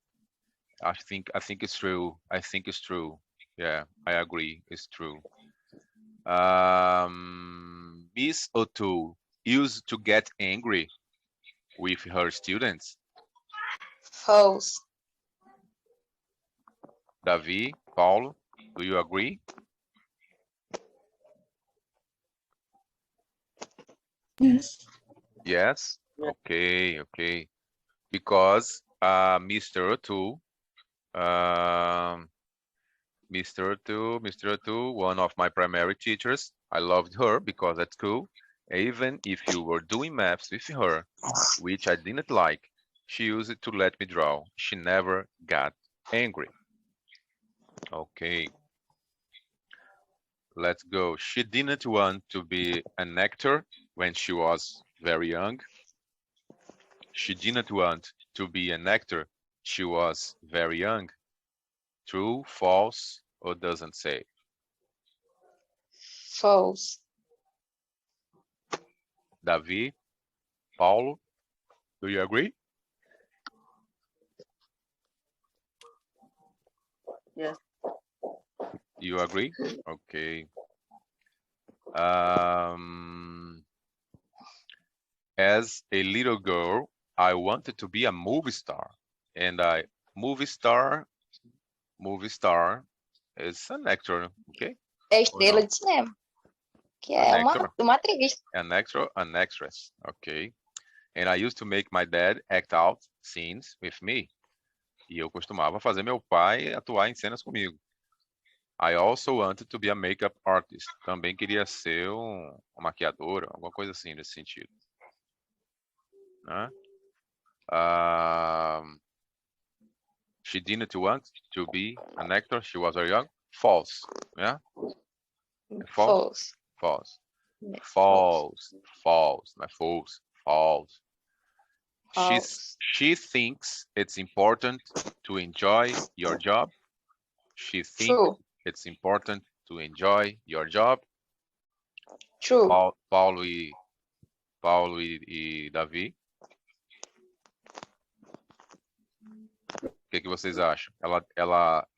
I think it's true. I think it's true. Yeah, I agree. It's true. Miss O'Toole used to get angry with her students. False. Davi, Paulo, do you agree? Yes. Yes. Yeah. Okay. Because Mr. O'Toole, Mr. O'Toole, one of my primary teachers, I loved her because at school, even if you were doing maths with her, which I didn't like, she used to let me draw. She never got angry. Okay. Let's go. She didn't want to be an actor when she was very young. She didn't want to be an actor. She was very young. True, false, or doesn't say? False. Davi, Paulo, do you agree? Yes. You agree? Okay. As a little girl, I wanted to be a movie star. And movie star is an actor, okay? É estrela de cinema. Que é An actor. uma atriz. An actor, an actress, okay. And I used to make my dad act out scenes with me. E eu costumava fazer meu pai atuar em cenas comigo. I also wanted to be a makeup artist. Também queria ser uma maquiadora, alguma coisa assim nesse sentido. Né? She didn't want to be an actor. She was very young. False. Yeah? False. False. Yes, False. False. Not false. False. False. She thinks it's important to enjoy your job. She thinks True. it's important to enjoy your job. True. Paulo e Davi. O que vocês acham? Ela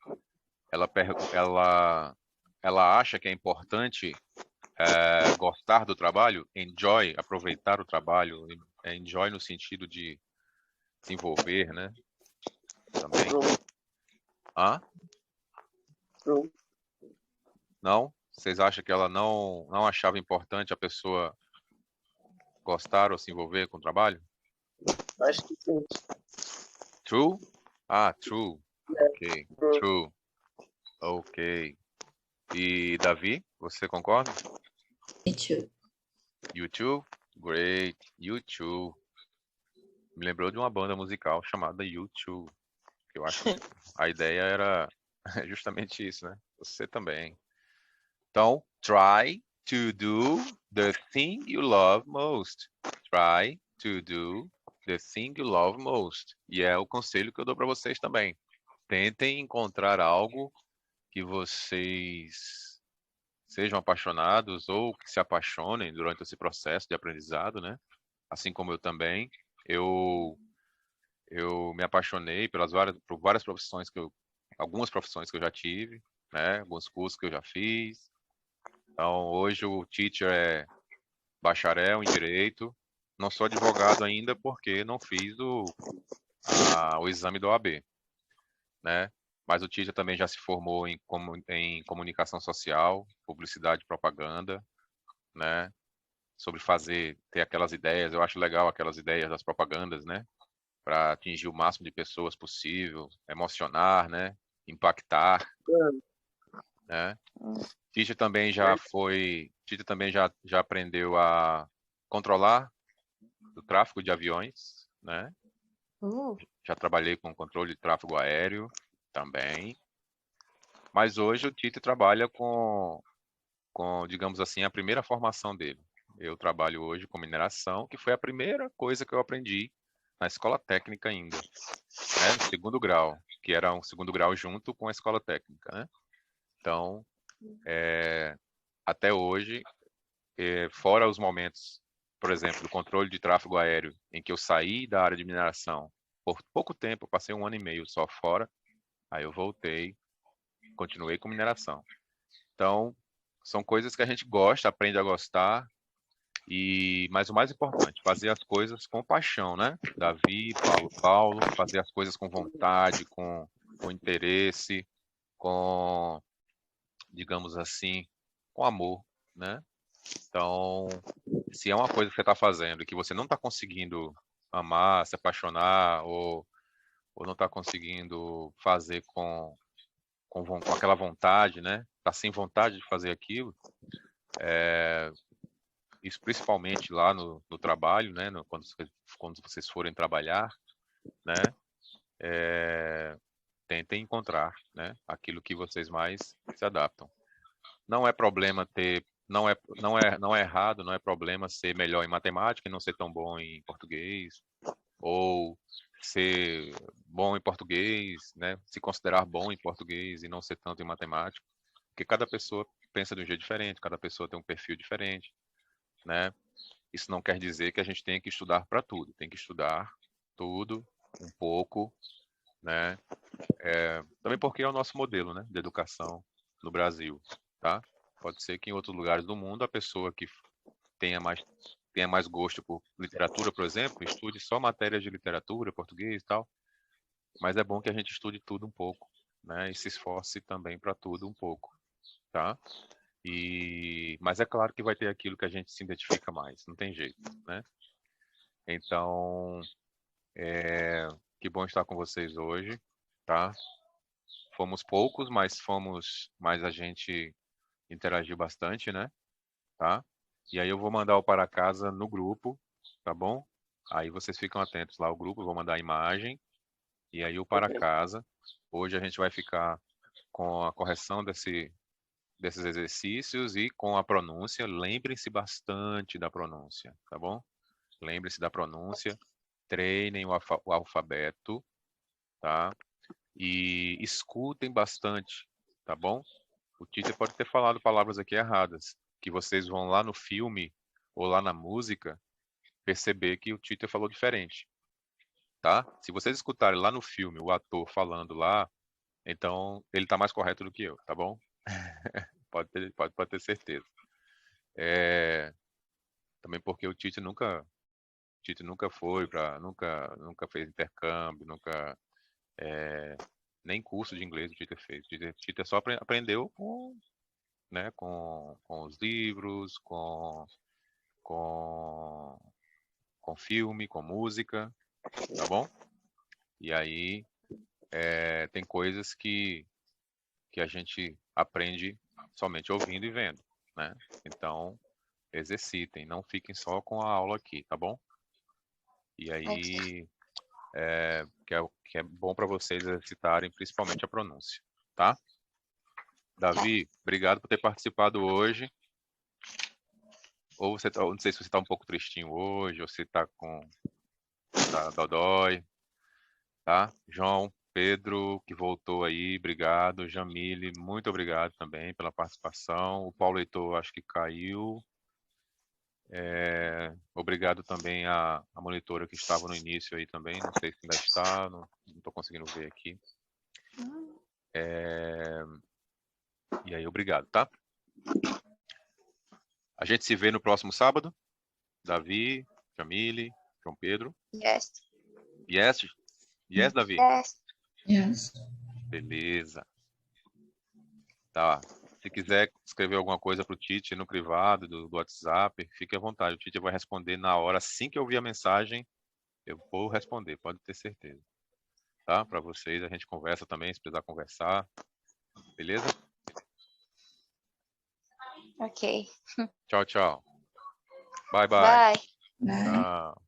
acha que é importante gostar do trabalho, enjoy, aproveitar o trabalho, enjoy no sentido de se envolver, né? Também. Hã? True. Não? Vocês acham que ela não achava importante a pessoa gostar ou se envolver com o trabalho? Acho que sim. True? Ah, true. Ok, true. Ok. E Davi, você concorda? Me too. You too? Great. You too. Me lembrou de uma banda musical chamada U2. Que eu acho que a ideia era justamente isso, né? Você também. Então, try to do the thing you love most. Try to do the thing you love most. E é o conselho que eu dou para vocês também. Tentem encontrar algo que vocês sejam apaixonados ou que se apaixonem durante esse processo de aprendizado, né? Assim como eu também, eu me apaixonei por várias profissões algumas profissões que eu já tive, né? Alguns cursos que eu já fiz. Então, hoje o teacher é bacharel em direito. Não sou advogado ainda porque não fiz o exame da OAB, né? Mas o teacher também já se formou em comunicação social, publicidade e propaganda, né? Sobre ter aquelas ideias. Eu acho legal aquelas ideias das propagandas, né? Para atingir o máximo de pessoas possível, emocionar, né? Impactar, né? Tite também já aprendeu a controlar o tráfego de aviões, né? Já trabalhei com controle de tráfego aéreo também. Mas hoje o Tite trabalha digamos assim, a primeira formação dele. Eu trabalho hoje com mineração, que foi a primeira coisa que eu aprendi na escola técnica ainda, né? No segundo grau, que era um segundo grau junto com a escola técnica, né? Então, até hoje, fora os momentos, por exemplo, do controle de tráfego aéreo, em que eu saí da área de mineração por pouco tempo, passei 1 ano e meio só fora, aí eu voltei, continuei com mineração. Então, são coisas que a gente gosta, aprende a gostar, mas o mais importante, fazer as coisas com paixão, né? Davi, Paulo, fazer as coisas com vontade, com interesse, com, digamos assim, com amor, né? Então, se é uma coisa que você está fazendo e que você não está conseguindo amar, se apaixonar, ou não está conseguindo fazer com aquela vontade, né? Tá sem vontade de fazer aquilo, isso principalmente lá no trabalho, né? Quando vocês forem trabalhar, né? Tentem encontrar, né? Aquilo que vocês mais se adaptam. Não é problema não é errado, não é problema ser melhor em matemática e não ser tão bom em português, ou ser bom em português, né? Se considerar bom em português e não ser tanto em matemática, porque cada pessoa pensa de um jeito diferente, cada pessoa tem um perfil diferente, né? Isso não quer dizer que a gente tenha que estudar para tudo, tem que estudar tudo, um pouco, né? Também porque é o nosso modelo, né, de educação no Brasil, tá? Pode ser que em outros lugares do mundo a pessoa que tenha mais tenha mais gosto por literatura, por exemplo, estude só matérias de literatura, português e tal, mas é bom que a gente estude tudo um pouco, né, e se esforce também para tudo um pouco, tá? Mas é claro que vai ter aquilo que a gente se identifica mais, não tem jeito, né? Então, que bom estar com vocês hoje, tá? Fomos poucos, mas a gente interagiu bastante, né? Tá? E aí eu vou mandar o para casa no grupo, tá bom? Aí vocês ficam atentos lá ao grupo, eu vou mandar a imagem e aí o para casa. Hoje a gente vai ficar com a correção desses exercícios e com a pronúncia. Lembrem-se bastante da pronúncia, tá bom? Lembrem-se da pronúncia, treinem o alfabeto, tá? E escutem bastante, tá bom? O teacher pode ter falado palavras aqui erradas, que vocês vão lá no filme ou lá na música perceber que o teacher falou diferente, tá? Se vocês escutarem lá no filme o ator falando lá, então ele tá mais correto do que eu, tá bom? Pode ter certeza. Também porque o Tite nunca foi nunca fez intercâmbio, nem curso de inglês o Tite fez. O Tite só aprendeu né, com os livros, com, com filme, com música, tá bom? E aí tem coisas que a gente aprende somente ouvindo e vendo, né? Então, exercitem, não fiquem só com a aula aqui, tá bom? E aí, que é bom para vocês exercitarem principalmente a pronúncia, tá? Davi, obrigado por ter participado hoje. Ou não sei se você está um pouco tristinho hoje, ou se está com dodói, tá? João, Pedro, que voltou aí, obrigado. Jamile, muito obrigado também pela participação. O Paulo Heitor, acho que caiu. Obrigado também à monitora que estava no início aí também, não sei se ainda está, não estou conseguindo ver aqui. E aí, obrigado, tá? A gente se vê no próximo sábado. Davi, Jamile, João Pedro. Yes. Yes? Yes, Davi? Yes. Yes. Beleza. Tá. Se quiser escrever alguma coisa para o Tite no privado do WhatsApp, fique à vontade. O Tite vai responder na hora. Assim que eu ouvir a mensagem, eu vou responder, pode ter certeza. Tá? Para vocês, a gente conversa também, se precisar conversar. Beleza? Ok. Tchau, tchau. Bye, bye. Bye. Bye. Tchau.